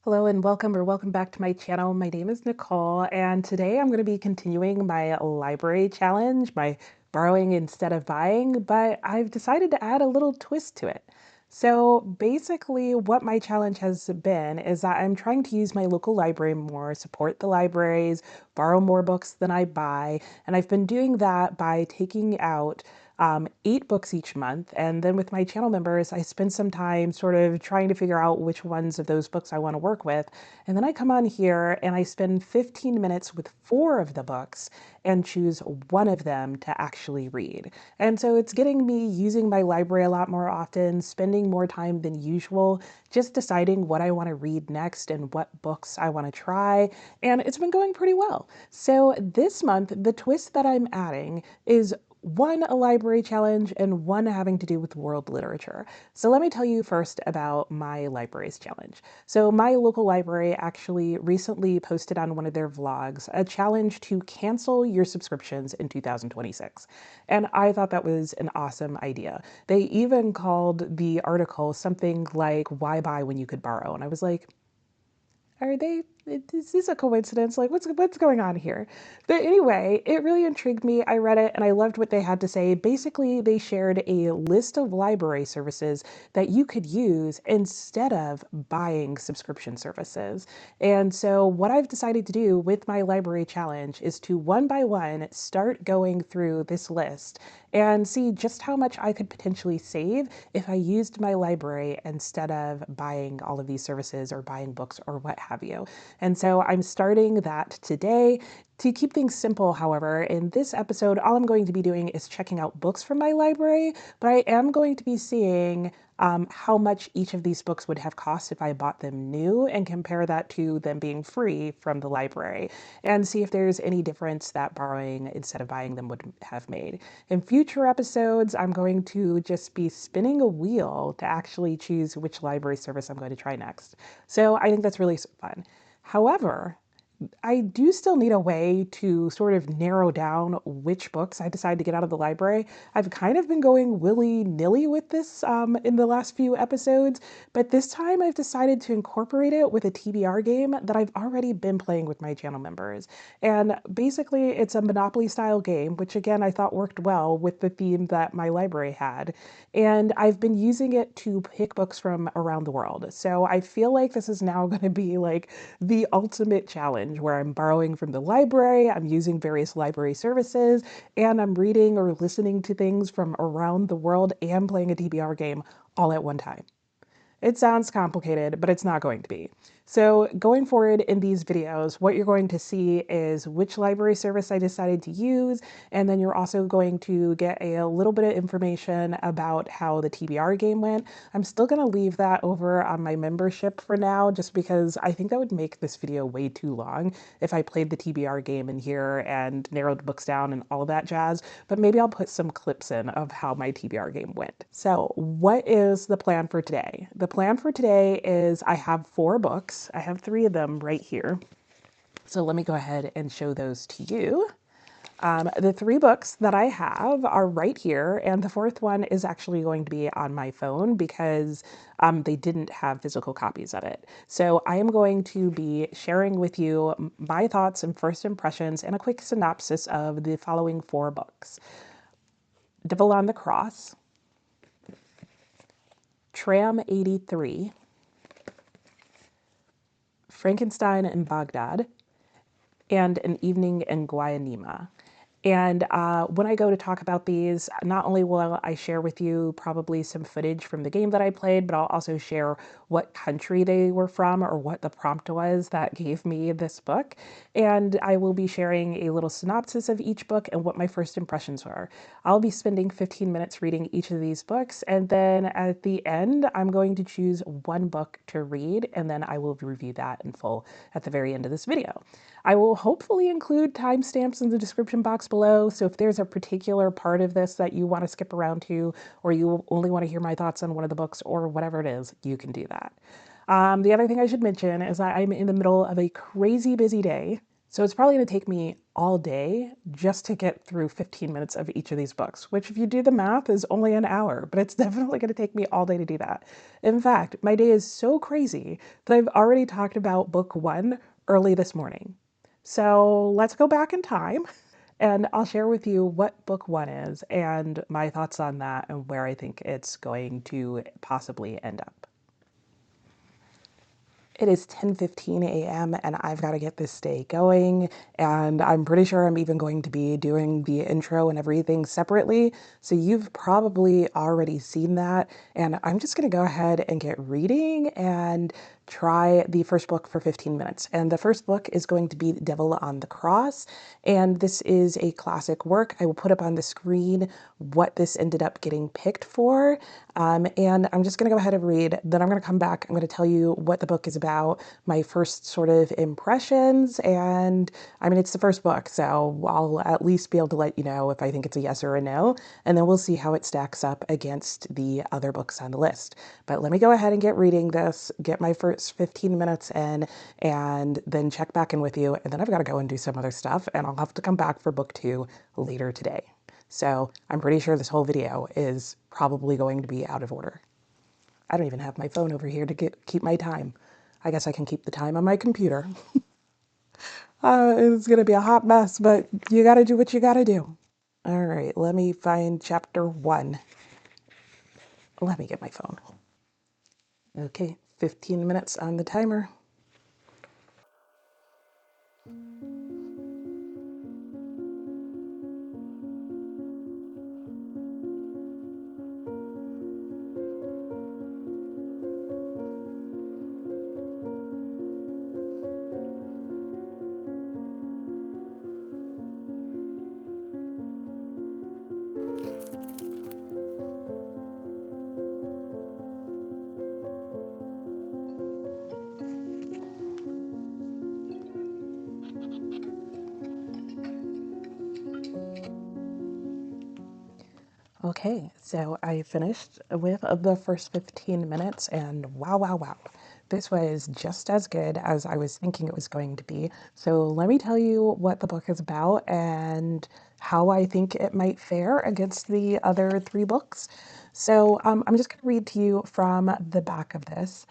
Hello and welcome back to my channel. My name is Nicole, and today I'm going to be continuing my library challenge, my borrowing instead of buying, but I've decided to add a little twist to it. So basically what my challenge has been is that I'm trying to use my local library more, support the libraries, borrow more books than I buy, and I've been doing that by taking out 8 books each month. And then with my channel members, I spend some time sort of trying to figure out which ones of those books I want to work with. And then I come on here and I spend 15 minutes with 4 of the books and choose one of them to actually read. And so it's getting me using my library a lot more often, spending more time than usual, just deciding what I want to read next and what books I want to try. And it's been going pretty well. So this month, the twist that I'm adding is one a library challenge and one having to do with world literature. So let me tell you first about my libraries challenge. So my local library actually recently posted on one of their vlogs a challenge to cancel your subscriptions in 2026. And I thought that was an awesome idea. They even called the article something like "Why buy when you could borrow?" And I was like, is this a coincidence? Like, what's going on here? But anyway, it really intrigued me. I read it and I loved what they had to say. Basically, they shared a list of library services that you could use instead of buying subscription services. And so what I've decided to do with my library challenge is to one by one start going through this list and see just how much I could potentially save if I used my library instead of buying all of these services or buying books or what have you. And so I'm starting that today. To keep things simple, however, in this episode, all I'm going to be doing is checking out books from my library, but I am going to be seeing how much each of these books would have cost if I bought them new and compare that to them being free from the library and see if there's any difference that borrowing instead of buying them would have made. In future episodes, I'm going to just be spinning a wheel to actually choose which library service I'm going to try next. So I think that's really fun. However, I do still need a way to sort of narrow down which books I decide to get out of the library. I've kind of been going willy-nilly with this in the last few episodes, but this time I've decided to incorporate it with a TBR game that I've already been playing with my channel members. And basically, it's a Monopoly style game, which again I thought worked well with the theme that my library had. And I've been using it to pick books from around the world. So I feel like this is now going to be like the ultimate challenge where I'm borrowing from the library, I'm using various library services, and I'm reading or listening to things from around the world and playing a TBR game all at one time. It sounds complicated, but it's not going to be. So going forward in these videos, what you're going to see is which library service I decided to use, and then you're also going to get a little bit of information about how the TBR game went. I'm still going to leave that over on my membership for now, just because I think that would make this video way too long if I played the TBR game in here and narrowed the books down and all of that jazz, but maybe I'll put some clips in of how my TBR game went. So what is the plan for today? The plan for today is I have 4 books. I have 3 of them right here. So let me go ahead and show those to you. The 3 books that I have are right here, and the 4th one is actually going to be on my phone because they didn't have physical copies of it. So I am going to be sharing with you my thoughts and first impressions and a quick synopsis of the following 4 books. Devil on the Cross, Tram 83, Frankenstein in Baghdad, and An Evening in Guanima. And when I go to talk about these, not only will I share with you probably some footage from the game that I played, but I'll also share what country they were from or what the prompt was that gave me this book. And I will be sharing a little synopsis of each book and what my first impressions were. I'll be spending 15 minutes reading each of these books. And then at the end, I'm going to choose one book to read, and then I will review that in full at the very end of this video. I will hopefully include timestamps in the description box below, so if there's a particular part of this that you want to skip around to, or you only want to hear my thoughts on one of the books, or whatever it is, you can do that. The other thing I should mention is that I'm in the middle of a crazy busy day. So it's probably going to take me all day just to get through 15 minutes of each of these books, which if you do the math is only an hour, but it's definitely going to take me all day to do that. In fact, my day is so crazy that I've already talked about book one early this morning. So let's go back in time and I'll share with you what book one is and my thoughts on that and where I think it's going to possibly end up. It is 10:15 a.m. and I've got to get this day going. And I'm pretty sure I'm even going to be doing the intro and everything separately. So you've probably already seen that. And I'm just going to go ahead and get reading and try the first book for 15 minutes. And the first book is going to be Devil on the Cross. And this is a classic work. I will put up on the screen what this ended up getting picked for. And I'm just going to go ahead and read. Then I'm going to come back. I'm going to tell you what the book is about, my first sort of impressions. And I mean, it's the first book, so I'll at least be able to let you know if I think it's a yes or a no. And then we'll see how it stacks up against the other books on the list. But let me go ahead and get reading this, get my first 15 minutes in, and then check back in with you. And then I've got to go and do some other stuff. And I'll have to come back for book two later today. So I'm pretty sure this whole video is probably going to be out of order. I don't even have my phone over here to keep my time. I guess I can keep the time on my computer. It's going to be a hot mess, but you got to do what you got to do. All right, let me find chapter one. Let me get my phone. Okay, 15 minutes on the timer. Okay, so I finished with the first 15 minutes, and wow, wow, wow. This was just as good as I was thinking it was going to be. So let me tell you what the book is about and how I think it might fare against the other three books. So I'm just going to read to you from the back of this.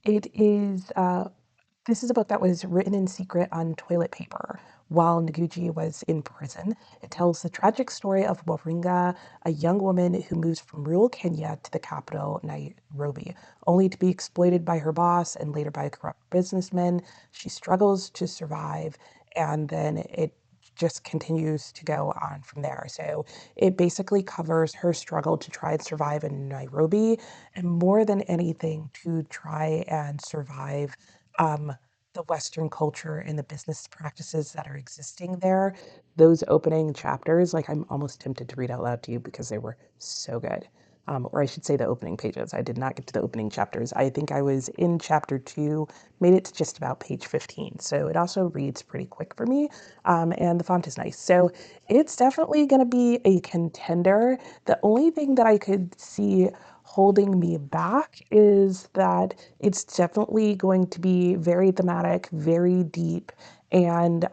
It is this is a book that was written in secret on toilet paper while Ngugi was in prison. It tells the tragic story of Waringa, a young woman who moves from rural Kenya to the capital, Nairobi, only to be exploited by her boss and later by a corrupt businessman. She struggles to survive, and then it just continues to go on from there. So it basically covers her struggle to try and survive in Nairobi, and more than anything, to try and survive um, the Western culture and the business practices that are existing there. Those opening chapters, like I'm almost tempted to read out loud to you because they were so good. Or I should say the opening pages. I did not get to the opening chapters. I think I was in chapter two, made it to just about page 15. So it also reads pretty quick for me. And the font is nice. So it's definitely going to be a contender. The only thing that I could see holding me back is that it's definitely going to be very thematic, very deep. And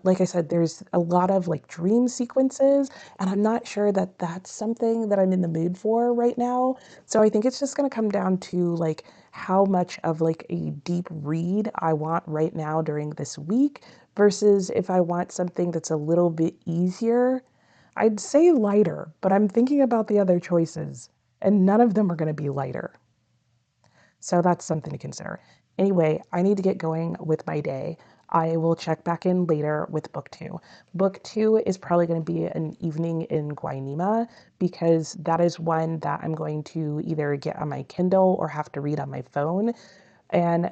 like I said, there's a lot of like dream sequences, and I'm not sure that that's something that I'm in the mood for right now. So I think it's just going to come down to like how much of like a deep read I want right now during this week versus if I want something that's a little bit easier. I'd say lighter, but I'm thinking about the other choices, and none of them are going to be lighter. So that's something to consider. Anyway, I need to get going with my day. I will check back in later with book two. Book two is probably going to be an evening in Guanima because that is one that I'm going to either get on my Kindle or have to read on my phone. And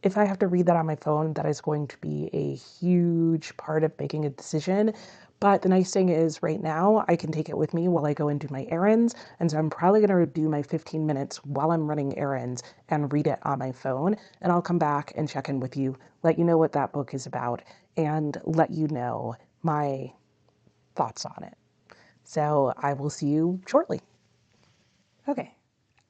if I have to read that on my phone, that is going to be a huge part of making a decision. But the nice thing is right now I can take it with me while I go and do my errands. And so I'm probably going to do my 15 minutes while I'm running errands and read it on my phone. And I'll come back and check in with you, let you know what that book is about, and let you know my thoughts on it. So I will see you shortly. Okay.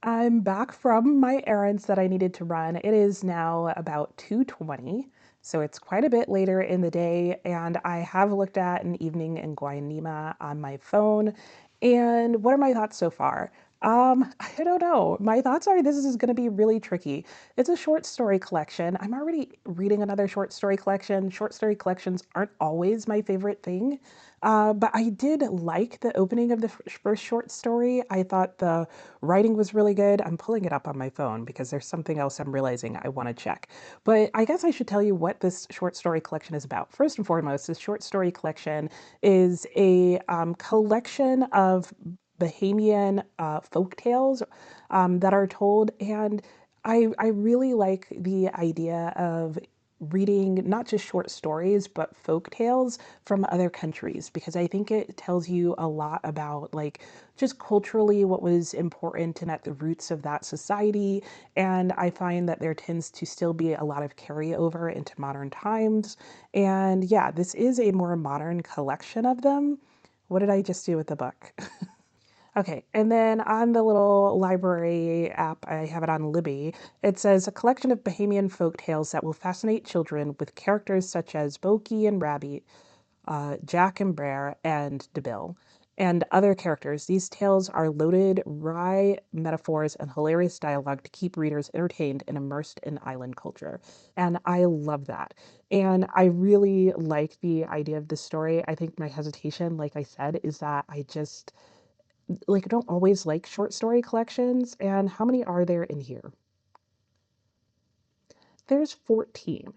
I'm back from my errands that I needed to run. It is now about 2:20, so it's quite a bit later in the day, and I have looked at an evening in Guanima on my phone. And what are my thoughts so far? I don't know. My thoughts are this is going to be really tricky. It's a short story collection. I'm already reading another short story collection. Short story collections aren't always my favorite thing. But I did like the opening of the first short story. I thought the writing was really good. I'm pulling it up on my phone because there's something else I'm realizing I want to check. But I guess I should tell you what this short story collection is about. First and foremost, this short story collection is a collection of Bahamian folk tales that are told. And I really like the idea of reading not just short stories, but folk tales from other countries because I think it tells you a lot about like just culturally what was important and at the roots of that society. And I find that there tends to still be a lot of carryover into modern times. And yeah, this is a more modern collection of them. What did I just do with the book? Okay, and then on the little library app, I have it on Libby. It says a collection of Bahamian folk tales that will fascinate children with characters such as Boki and Rabbit, Jack and Brer, and DeBill, and other characters. These tales are loaded, wry metaphors and hilarious dialogue to keep readers entertained and immersed in island culture. And I love that. And I really like the idea of this story. I think my hesitation, like I said, is that I just like I don't always like short story collections. And how many are there in here? There's 14.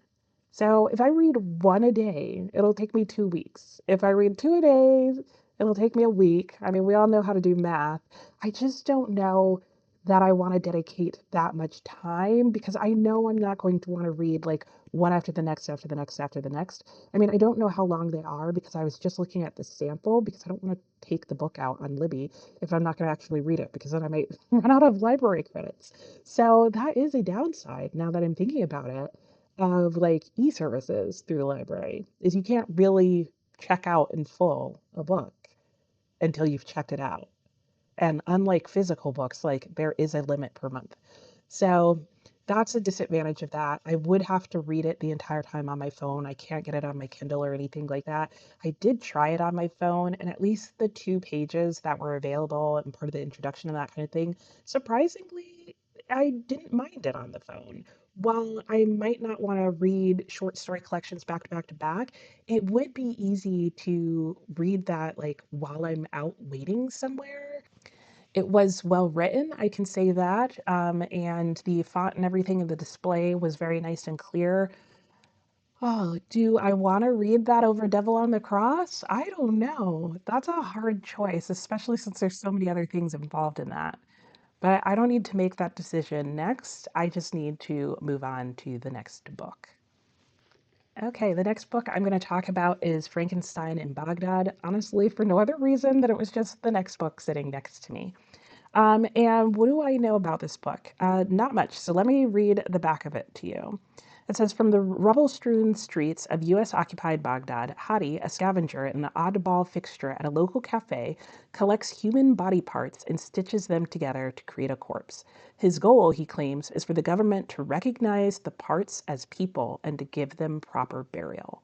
So if I read one a day, it'll take me 2 weeks. If I read two a day, it'll take me a week. I mean, we all know how to do math. I just don't know that I want to dedicate that much time because I know I'm not going to want to read like one after the next, after the next, after the next. I mean, I don't know how long they are because I was just looking at the sample because I don't want to take the book out on Libby if I'm not going to actually read it because then I might run out of library credits. So that is a downside now that I'm thinking about it of like e-services through the library is you can't really check out in full a book until you've checked it out. And unlike physical books, like there is a limit per month. So that's a disadvantage of that. I would have to read it the entire time on my phone. I can't get it on my Kindle or anything like that. I did try it on my phone, and at least the 2 pages that were available and part of the introduction and that kind of thing, surprisingly, I didn't mind it on the phone. While I might not want to read short story collections back to back to back, it would be easy to read that like while I'm out waiting somewhere. It was well written, I can say that. And the font and everything in the display was very nice and clear. Oh, do I want to read that over Devil on the Cross? I don't know. That's a hard choice, especially since there's so many other things involved in that. But I don't need to make that decision next. I just need to move on to the next book. Okay, the next book I'm going to talk about is Frankenstein in Baghdad, honestly, for no other reason than it was just the next book sitting next to me. And what do I know about this book? Not much. So let me read the back of it to you. It says, from the rubble-strewn streets of U.S.-occupied Baghdad, Hadi, a scavenger and an oddball fixture at a local cafe, collects human body parts and stitches them together to create a corpse. His goal, he claims, is for the government to recognize the parts as people and to give them proper burial.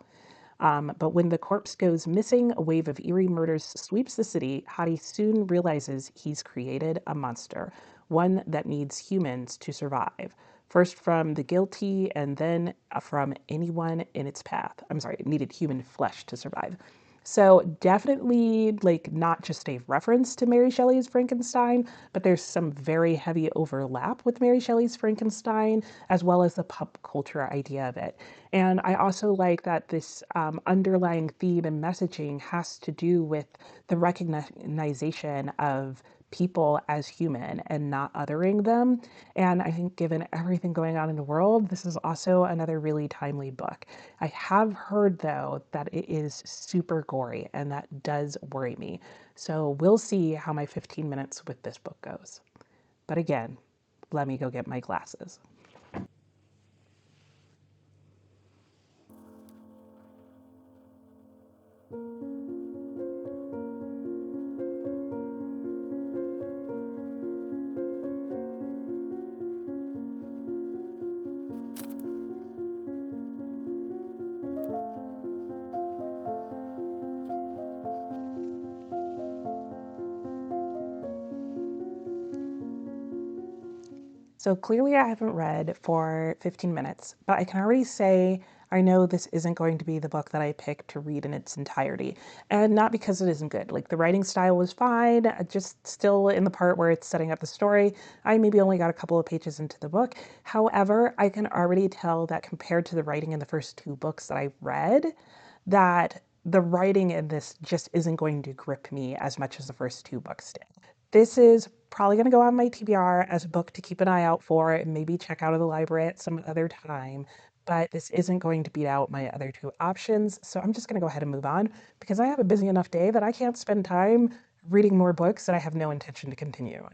But when the corpse goes missing, a wave of eerie murders sweeps the city. Hadi soon realizes he's created a monster, one that needs humans to survive. First from the guilty, and then from anyone in its path. I'm sorry, it needed human flesh to survive. So definitely like not just a reference to Mary Shelley's Frankenstein, but there's some very heavy overlap with Mary Shelley's Frankenstein, as well as the pop culture idea of it. And I also like that this underlying theme and messaging has to do with the recognition of people as human and not othering them. And I think, given everything going on in the world, this is also another really timely book. I have heard, though, that it is super gory, and that does worry me. So we'll see how my 15 minutes with this book goes. But again, let me go get my glasses. So clearly, I haven't read for 15 minutes, but I can already say I know this isn't going to be the book that I pick to read in its entirety. And not because it isn't good. Like the writing style was fine, just still in the part where it's setting up the story. I maybe only got a couple of pages into the book. However, I can already tell that compared to the writing in the first two books that I've read, that the writing in this just isn't going to grip me as much as the first two books did. This is probably going to go on my TBR as a book to keep an eye out for and maybe check out of the library at some other time. But this isn't going to beat out my other two options. So I'm just going to go ahead and move on because I have a busy enough day that I can't spend time reading more books that I have no intention to continue.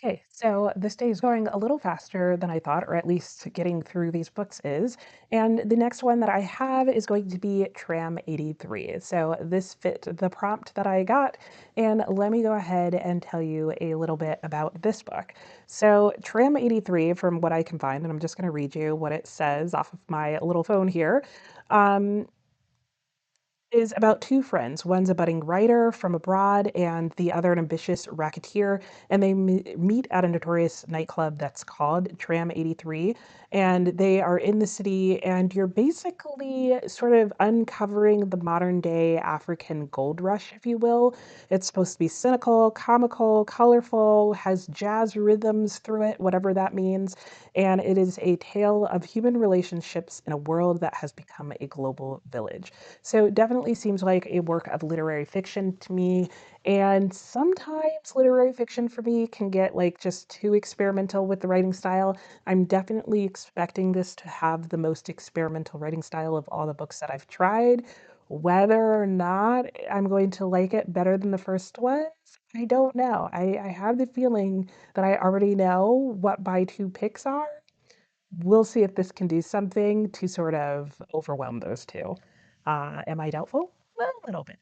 Okay, so this day is going a little faster than I thought, or at least getting through these books is. And the next one that I have is going to be Tram 83. So this fit the prompt that I got. And let me go ahead and tell you a little bit about this book. So Tram 83, from what I can find, and I'm just going to read you what it says off of my little phone here. Um, is about two friends. One's a budding writer from abroad, and the other an ambitious racketeer. And they meet at a notorious nightclub that's called Tram 83. And they are in the city, and you're basically sort of uncovering the modern day African gold rush, if you will. It's supposed to be cynical, comical, colorful, has jazz rhythms through it, whatever that means. And it is a tale of human relationships in a world that has become a global village. So it definitely seems like a work of literary fiction to me. And sometimes literary fiction for me can get like just too experimental with the writing style. I'm definitely expecting this to have the most experimental writing style of all the books that I've tried. Whether or not I'm going to like it better than the first ones, I don't know. I have the feeling that I already know what my two picks are. We'll see if this can do something to sort of overwhelm those two. Am I doubtful? A little bit,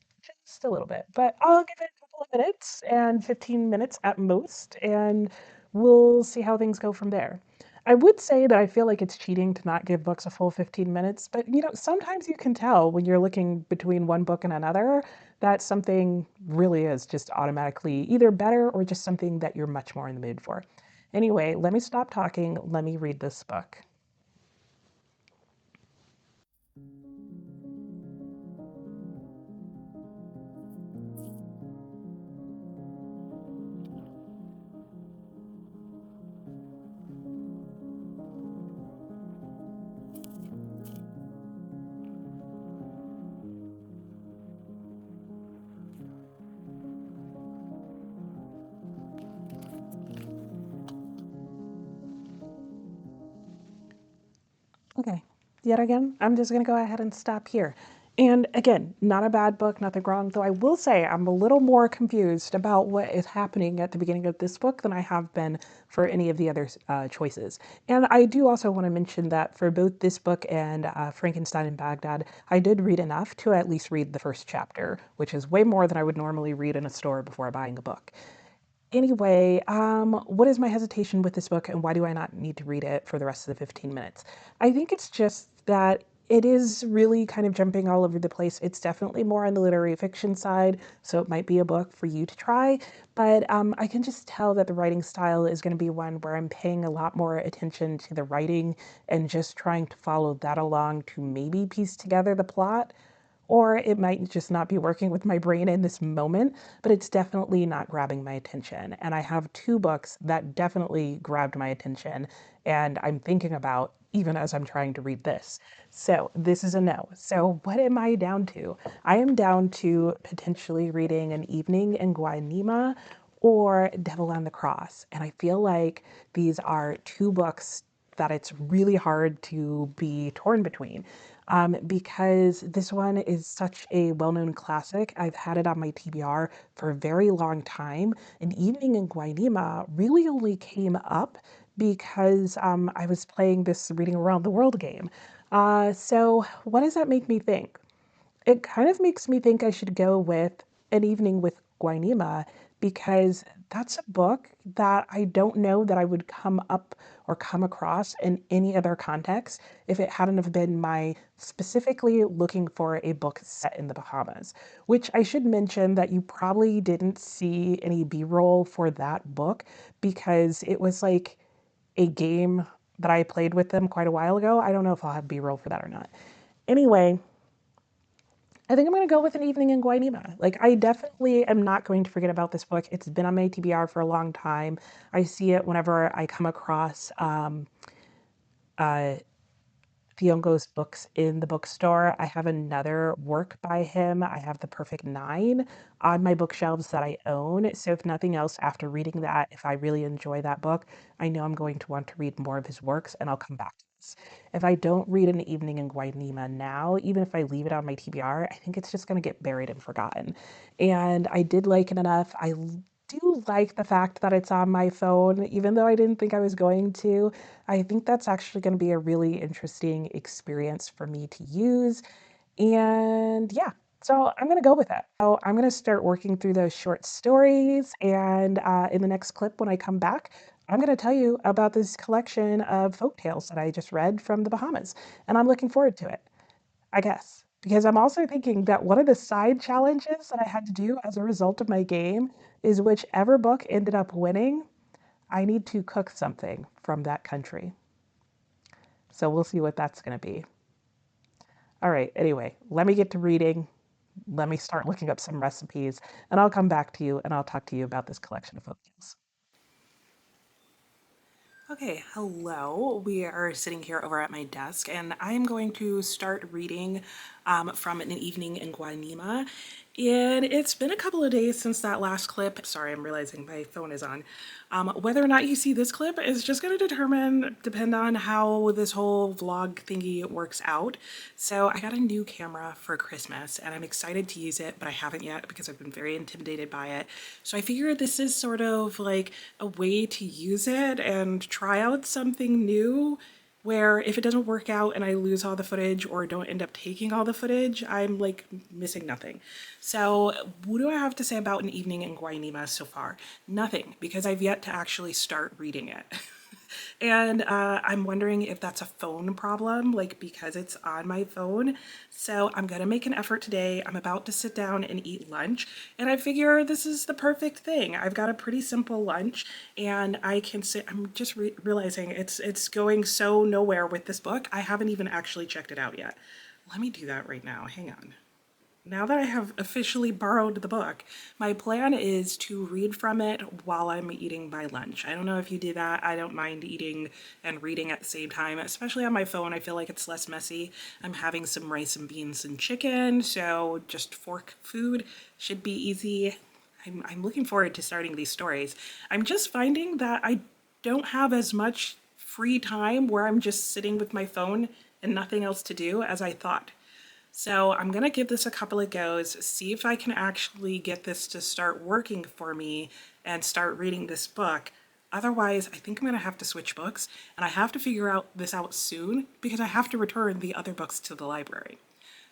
just a little bit. But I'll give it a couple of minutes and 15 minutes at most, and we'll see how things go from there. I would say that I feel like it's cheating to not give books a full 15 minutes, but sometimes you can tell when you're looking between one book and another that something really is just automatically either better or just something that you're much more in the mood for. Anyway, let me stop talking. Let me read this book. Okay, yet again, I'm just going to go ahead and stop here. And again, not a bad book, nothing wrong, though I will say I'm a little more confused about what is happening at the beginning of this book than I have been for any of the other choices. And I do also want to mention that for both this book and Frankenstein in Baghdad, I did read enough to at least read the first chapter, which is way more than I would normally read in a store before buying a book. Anyway, what is my hesitation with this book and why do I not need to read it for the rest of the 15 minutes? I think it's just that it is really kind of jumping all over the place. It's definitely more on the literary fiction side, so it might be a book for you to try. But I can just tell that the writing style is going to be one where I'm paying a lot more attention to the writing and just trying to follow that along to maybe piece together the plot, or it might just not be working with my brain in this moment, but it's definitely not grabbing my attention. And I have two books that definitely grabbed my attention, and I'm thinking about even as I'm trying to read this. So this is a no. So what am I down to? I am down to potentially reading An Evening in Guanima or Devil on the Cross. And I feel like these are two books that it's really hard to be torn between because this one is such a well-known classic. I've had it on my TBR for a very long time. An Evening in Guanima really only came up because I was playing this Reading Around the World game. So what does that make me think? It kind of makes me think I should go with An Evening with Guanima because that's a book that I don't know that I would come up or come across in any other context if it hadn't have been my specifically looking for a book set in the Bahamas, which I should mention that you probably didn't see any B-roll for that book because it was like a game that I played with them quite a while ago. I don't know if I'll have B-roll for that or not. Anyway, I think I'm going to go with An Evening in Guanima. Like, I definitely am not going to forget about this book. It's been on my TBR for a long time. I see it whenever I come across uh, Thiong'o's books in the bookstore. I have another work by him. I have The Perfect Nine on my bookshelves that I own. So if nothing else, after reading that, if I really enjoy that book, I know I'm going to want to read more of his works and I'll come back to this. If I don't read An Evening in Guaynima now, even if I leave it on my TBR, I think it's just going to get buried and forgotten. And I did like it enough. I do like the fact that it's on my phone, even though I didn't think I was going to. I think that's actually going to be a really interesting experience for me to use. And yeah, so I'm going to go with it. So I'm going to start working through those short stories. And in the next clip, when I come back, I'm going to tell you about this collection of folk tales that I just read from the Bahamas. And I'm looking forward to it, I guess. Because I'm also thinking that one of the side challenges that I had to do as a result of my game is whichever book ended up winning, I need to cook something from that country. So we'll see what that's going to be. All right, anyway, let me get to reading. Let me start looking up some recipes, and I'll come back to you and I'll talk to you about this collection of folktales. Okay, hello. We are sitting here over at my desk, and I am going to start reading from An Evening in Guanima. And it's been a couple of days since that last clip. Sorry, I'm realizing my phone is on. Whether or not you see this clip is just going to depend on how this whole vlog thingy works out. So I got a new camera for Christmas, and I'm excited to use it, but I haven't yet because I've been very intimidated by it. So I figured this is sort of like a way to use it and try out something new, where if it doesn't work out and I lose all the footage or don't end up taking all the footage, I'm like missing nothing. So what do I have to say about An Evening in Guaynima so far? Nothing, because I've yet to actually start reading it. And I'm wondering if that's a phone problem, like because it's on my phone. So I'm gonna make an effort today. I'm about to sit down and eat lunch, and I figure this is the perfect thing. I've got a pretty simple lunch, and I can sit. I'm just realizing it's going so nowhere with this book. I haven't even actually checked it out yet. Let me do that right now. Hang on. Now that I have officially borrowed the book, my plan is to read from it while I'm eating my lunch. I don't know if you do that. I don't mind eating and reading at the same time, especially on my phone. I feel like it's less messy. I'm having some rice and beans and chicken, so just fork food should be easy. I'm looking forward to starting these stories. I'm just finding that I don't have as much free time where I'm just sitting with my phone and nothing else to do as I thought. So I'm gonna give this a couple of goes, see if I can actually get this to start working for me and start reading this book. Otherwise, I think I'm gonna have to switch books, and I have to figure this out soon because I have to return the other books to the library.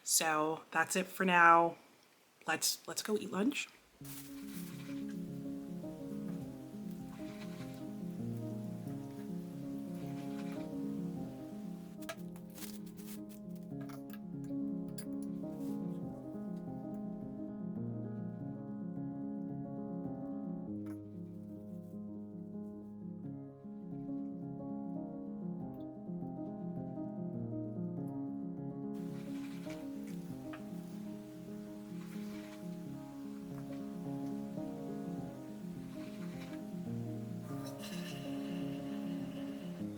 So that's it for now. Let's go eat lunch.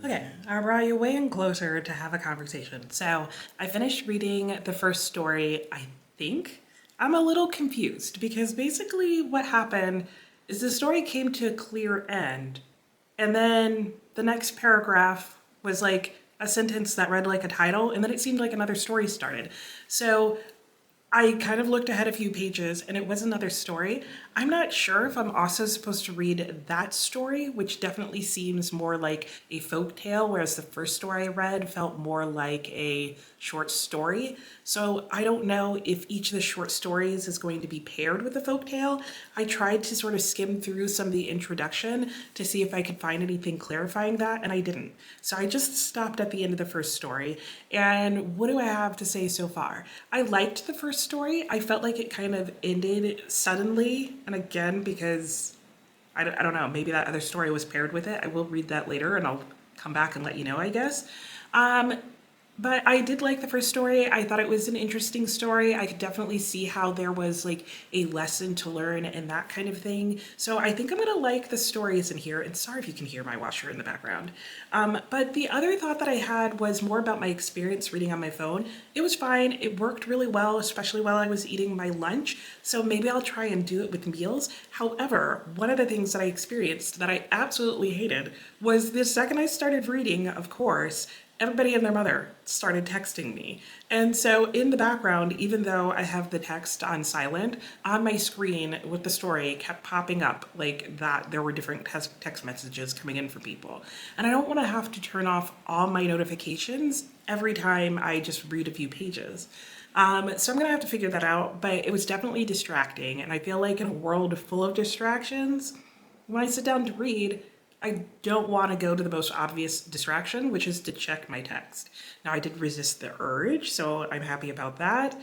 Okay, I brought you way in closer to have a conversation. So I finished reading the first story, I think. I'm a little confused because basically what happened is the story came to a clear end, and then the next paragraph was like a sentence that read like a title, and then it seemed like another story started. So I kind of looked ahead a few pages and it was another story. I'm not sure if I'm also supposed to read that story, which definitely seems more like a folk tale, whereas the first story I read felt more like a short story. So I don't know if each of the short stories is going to be paired with a folk tale. I tried to sort of skim through some of the introduction to see if I could find anything clarifying that, and I didn't. So I just stopped at the end of the first story. And what do I have to say so far? I liked the first story. I felt like it kind of ended suddenly, and again, because I don't know, maybe that other story was paired with it. I will read that later and I'll come back and let you know, I guess. But I did like the first story. I thought it was an interesting story. I could definitely see how there was like a lesson to learn and that kind of thing. So I think I'm gonna like the stories in here. And sorry if you can hear my washer in the background. But the other thought that I had was more about my experience reading on my phone. It was fine. It worked really well, especially while I was eating my lunch. So maybe I'll try and do it with meals. However, one of the things that I experienced that I absolutely hated was the second I started reading, of course, everybody and their mother started texting me. And so in the background, even though I have the text on silent, on my screen with the story kept popping up like that there were different text messages coming in from people. And I don't want to have to turn off all my notifications every time I just read a few pages. So I'm gonna have to figure that out, but it was definitely distracting. And I feel like in a world full of distractions, when I sit down to read, I don't want to go to the most obvious distraction, which is to check my text. Now, I did resist the urge, so I'm happy about that.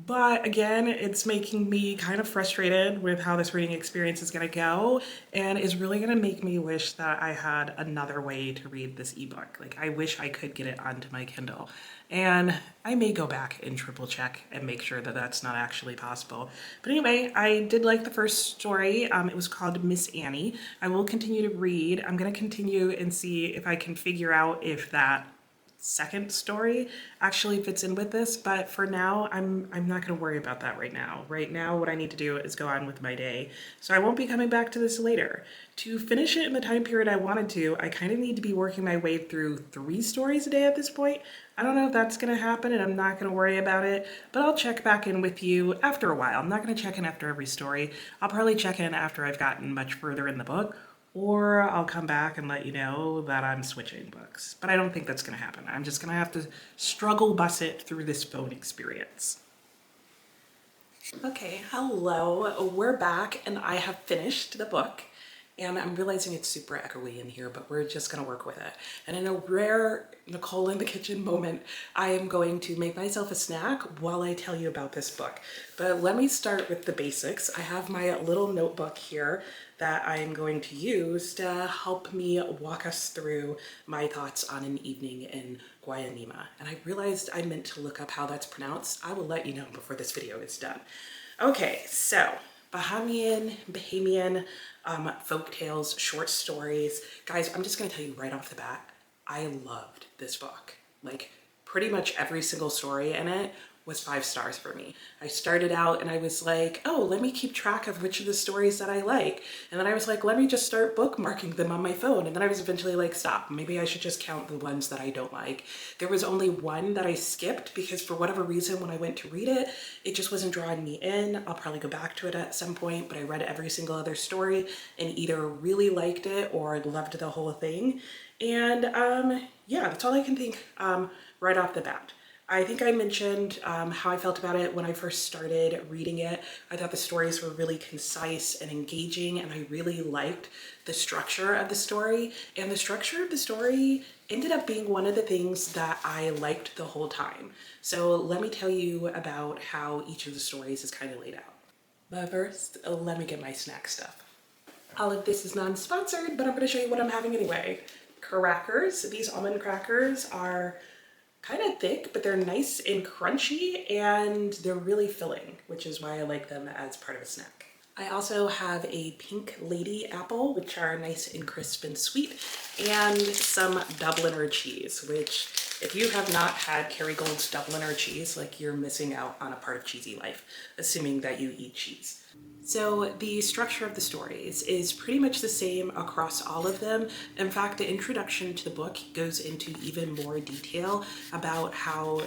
But again, it's making me kind of frustrated with how this reading experience is going to go, and is really going to make me wish that I had another way to read this ebook. Like, I wish I could get it onto my Kindle. And I may go back and triple check and make sure that that's not actually possible. But anyway, I did like the first story. It was called Miss Annie. I will continue to read. I'm going to continue and see if I can figure out if that second story actually fits in with this, but for now I'm not going to worry about that right now. Right now what I need to do is go on with my day, so I won't be coming back to this later. To finish it in the time period I wanted to, I kind of need to be working my way through 3 stories a day at this point. I don't know if that's going to happen, and I'm not going to worry about it, but I'll check back in with you after a while. I'm not going to check in after every story. I'll probably check in after I've gotten much further in the book, or I'll come back and let you know that I'm switching books. But I don't think that's going to happen. I'm just going to have to struggle bus it through this phone experience. Okay, hello. We're back and I have finished the book. And I'm realizing it's super echoey in here, but we're just gonna work with it. And in a rare Nicole in the kitchen moment, I am going to make myself a snack while I tell you about this book. But let me start with the basics. I have my little notebook here that I'm going to use to help me walk us through my thoughts on an evening in Guanima. And I realized I meant to look up how that's pronounced. I will let you know before this video is done. Okay, so Bahamian folk tales, short stories. Guys, I'm just gonna tell you right off the bat, I loved this book. Like, pretty much every single story in it was 5 stars for me. I started out and I was like, oh, let me keep track of which of the stories that I like. And then I was like, let me just start bookmarking them on my phone. And then I was eventually like, stop, maybe I should just count the ones that I don't like. There was only one that I skipped because for whatever reason, when I went to read it, it just wasn't drawing me in. I'll probably go back to it at some point, but I read every single other story and either really liked it or loved the whole thing. And yeah, that's all I can think right off the bat. I think I mentioned how I felt about it when I first started reading it. I thought the stories were really concise and engaging, and I really liked the structure of the story. And the structure of the story ended up being one of the things that I liked the whole time. So let me tell you about how each of the stories is kind of laid out. But first, let me get my snack stuff. All of this is non-sponsored, but I'm going to show you what I'm having anyway. Crackers. These almond crackers are kind of thick, but they're nice and crunchy, and they're really filling, which is why I like them as part of a snack. I also have a pink lady apple, which are nice and crisp and sweet, and some Dubliner cheese, which if you have not had Kerrygold's Dubliner cheese, like, you're missing out on a part of cheesy life, assuming that you eat cheese. So the structure of the stories is pretty much the same across all of them. In fact, the introduction to the book goes into even more detail about how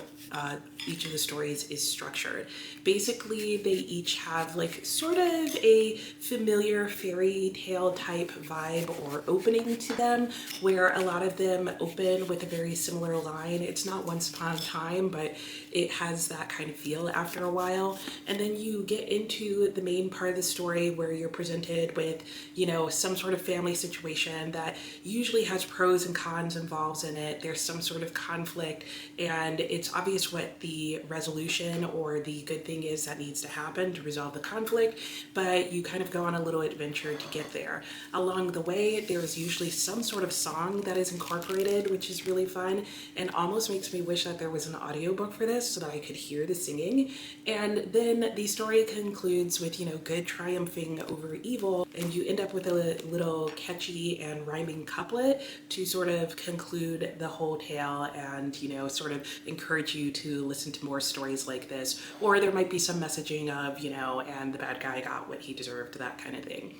each of the stories is structured. Basically, they each have like sort of a familiar fairy tale type vibe or opening to them, where a lot of them open with a very similar line. It's not once upon a time, but it has that kind of feel after a while. And then you get into the main main part of the story where you're presented with, you know, some sort of family situation that usually has pros and cons involved in it. There's some sort of conflict, and it's obvious what the resolution or the good thing is that needs to happen to resolve the conflict, but you kind of go on a little adventure to get there. Along the way, there's usually some sort of song that is incorporated, which is really fun and almost makes me wish that there was an audiobook for this so that I could hear the singing. And then the story concludes with, you know, good triumphing over evil, and you end up with a little catchy and rhyming couplet to sort of conclude the whole tale and, you know, sort of encourage you to listen to more stories like this. Or there might be some messaging of, you know, and the bad guy got what he deserved, that kind of thing.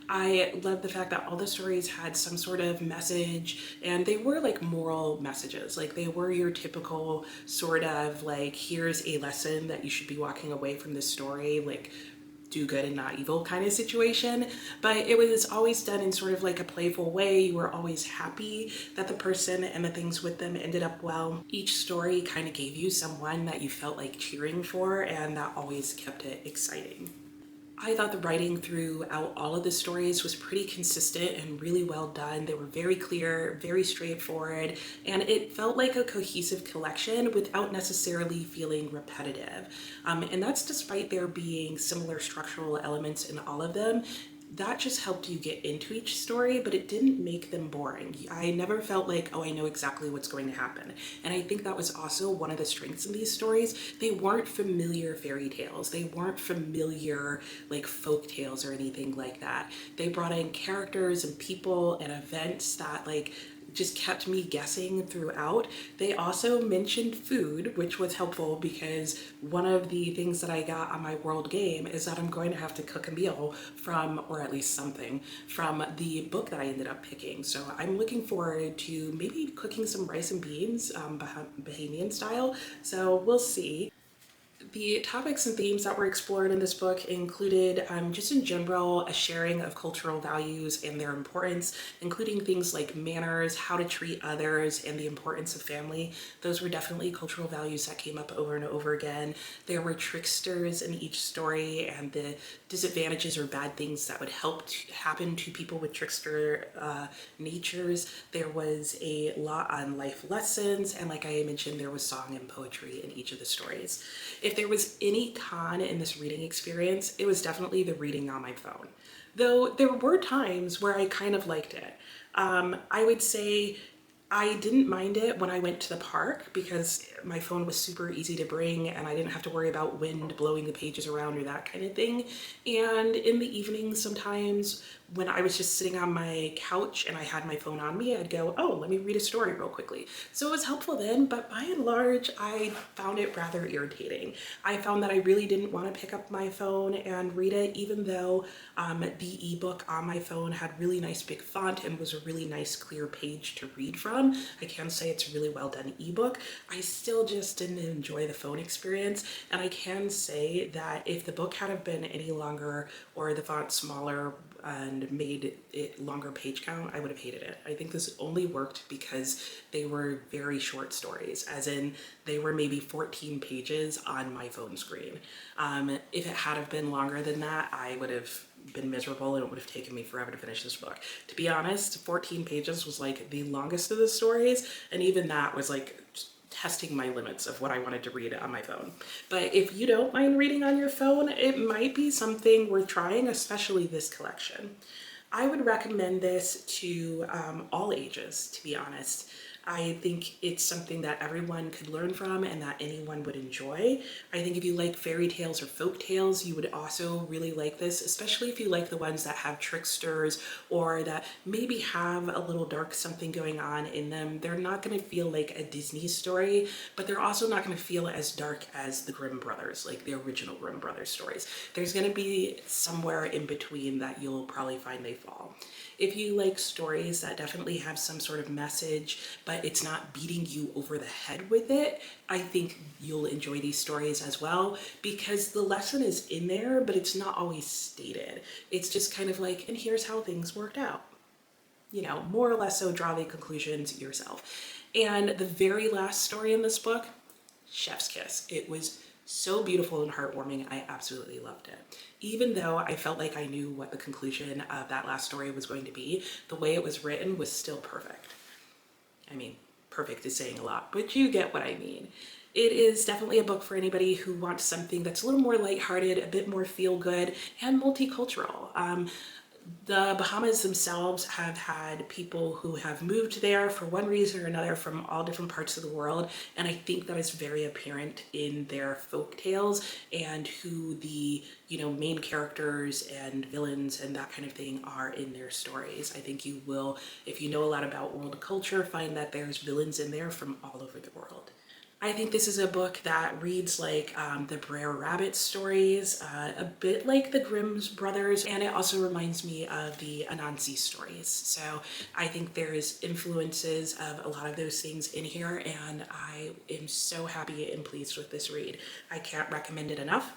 I love the fact that all the stories had some sort of message, and they were like moral messages. Like, they were your typical sort of like, here's a lesson that you should be walking away from this story, like do good and not evil kind of situation. But it was always done in sort of like a playful way. You were always happy that the person and the things with them ended up well. Each story kind of gave you someone that you felt like cheering for, and that always kept it exciting. I thought the writing throughout all of the stories was pretty consistent and really well done. They were very clear, very straightforward, and it felt like a cohesive collection without necessarily feeling repetitive. And that's despite there being similar structural elements in all of them. That just helped you get into each story, but it didn't make them boring. I never felt like, oh, I know exactly what's going to happen. And I think that was also one of the strengths in these stories. They weren't familiar fairy tales. They weren't familiar like folk tales or anything like that. They brought in characters and people and events that like just kept me guessing throughout. They also mentioned food, which was helpful because one of the things that I got on my world game is that I'm going to have to cook a meal from, or at least something, from the book that I ended up picking. So I'm looking forward to maybe cooking some rice and beans, Bahamian style. So we'll see. The topics and themes that were explored in this book included, just in general, a sharing of cultural values and their importance, including things like manners, how to treat others, and the importance of family. Those were definitely cultural values that came up over and over again. There were tricksters in each story and the disadvantages or bad things that would happen to people with trickster natures. There was a lot on life lessons, and like I mentioned, there was song and poetry in each of the stories. If there was any con in this reading experience, it was definitely the reading on my phone. Though there were times where I kind of liked it. I would say I didn't mind it when I went to the park because my phone was super easy to bring and I didn't have to worry about wind blowing the pages around or that kind of thing. And in the evenings sometimes when I was just sitting on my couch and I had my phone on me, I'd go, oh, let me read a story real quickly. So it was helpful then, but by and large, I found it rather irritating. I found that I really didn't want to pick up my phone and read it, even though the ebook on my phone had really nice big font and was a really nice clear page to read from. I can say it's a really well done ebook. I still just didn't enjoy the phone experience, and I can say that if the book had been any longer or the font smaller and made it longer page count, I would have hated it. I think this only worked because they were very short stories, as in they were maybe 14 pages on my phone screen. If it had have been longer than that, I would have been miserable and it would have taken me forever to finish this book. To be honest, 14 pages was like the longest of the stories, and even that was like testing my limits of what I wanted to read on my phone. But if you don't mind reading on your phone, it might be something worth trying, especially this collection. I would recommend this to all ages, to be honest. I think it's something that everyone could learn from and that anyone would enjoy. I think if you like fairy tales or folk tales, you would also really like this, especially if you like the ones that have tricksters or that maybe have a little dark something going on in them. They're not going to feel like a Disney story, but they're also not going to feel as dark as the Grimm brothers, like the original Grimm brothers stories. There's going to be somewhere in between that you'll probably find they fall. If you like stories that definitely have some sort of message, but it's not beating you over the head with it, I think you'll enjoy these stories as well, because the lesson is in there, but it's not always stated. It's just kind of like, and here's how things worked out. You know, more or less so draw the conclusions yourself. And the very last story in this book, chef's kiss. It was So beautiful and heartwarming. I absolutely loved it. Even though I felt like I knew what the conclusion of that last story was going to be, the way it was written was still perfect. I mean, perfect is saying a lot, but you get what I mean. It is definitely a book for anybody who wants something that's a little more lighthearted, a bit more feel-good, and multicultural. The Bahamas themselves have had people who have moved there for one reason or another from all different parts of the world, and I think that is very apparent in their folk tales and who the main characters and villains and that kind of thing are in their stories. I think you will, if you know a lot about world culture, find that there's villains in there from all over the world. I think this is a book that reads like the Brer Rabbit stories, a bit like the Grimm's brothers, and it also reminds me of the Anansi stories. So I think there's influences of a lot of those things in here, and I am so happy and pleased with this read. I can't recommend it enough.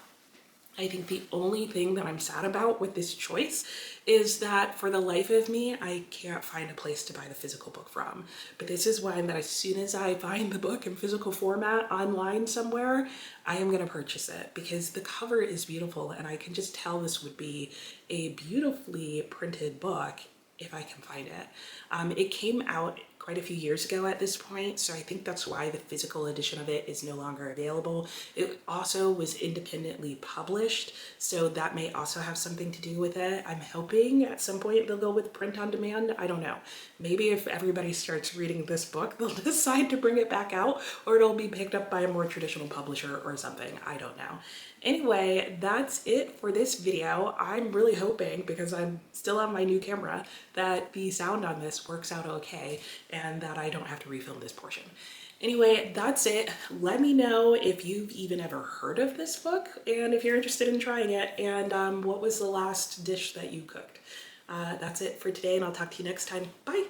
I think the only thing that I'm sad about with this choice is that for the life of me, I can't find a place to buy the physical book from. But this is one that as soon as I find the book in physical format online somewhere, I am going to purchase it because the cover is beautiful and I can just tell this would be a beautifully printed book if I can find it. It came out quite a few years ago at this point, so I think that's why the physical edition of it is no longer available. It also was independently published, so that may also have something to do with it. I'm hoping at some point they'll go with print on demand. I don't know. Maybe if everybody starts reading this book, they'll decide to bring it back out, or it'll be picked up by a more traditional publisher or something. I don't know. Anyway, that's it for this video. I'm really hoping, because I'm still on my new camera, that the sound on this works out okay and that I don't have to refilm this portion. Anyway, that's it. Let me know if you've even ever heard of this book and if you're interested in trying it, and what was the last dish that you cooked. That's it for today, and I'll talk to you next time. Bye!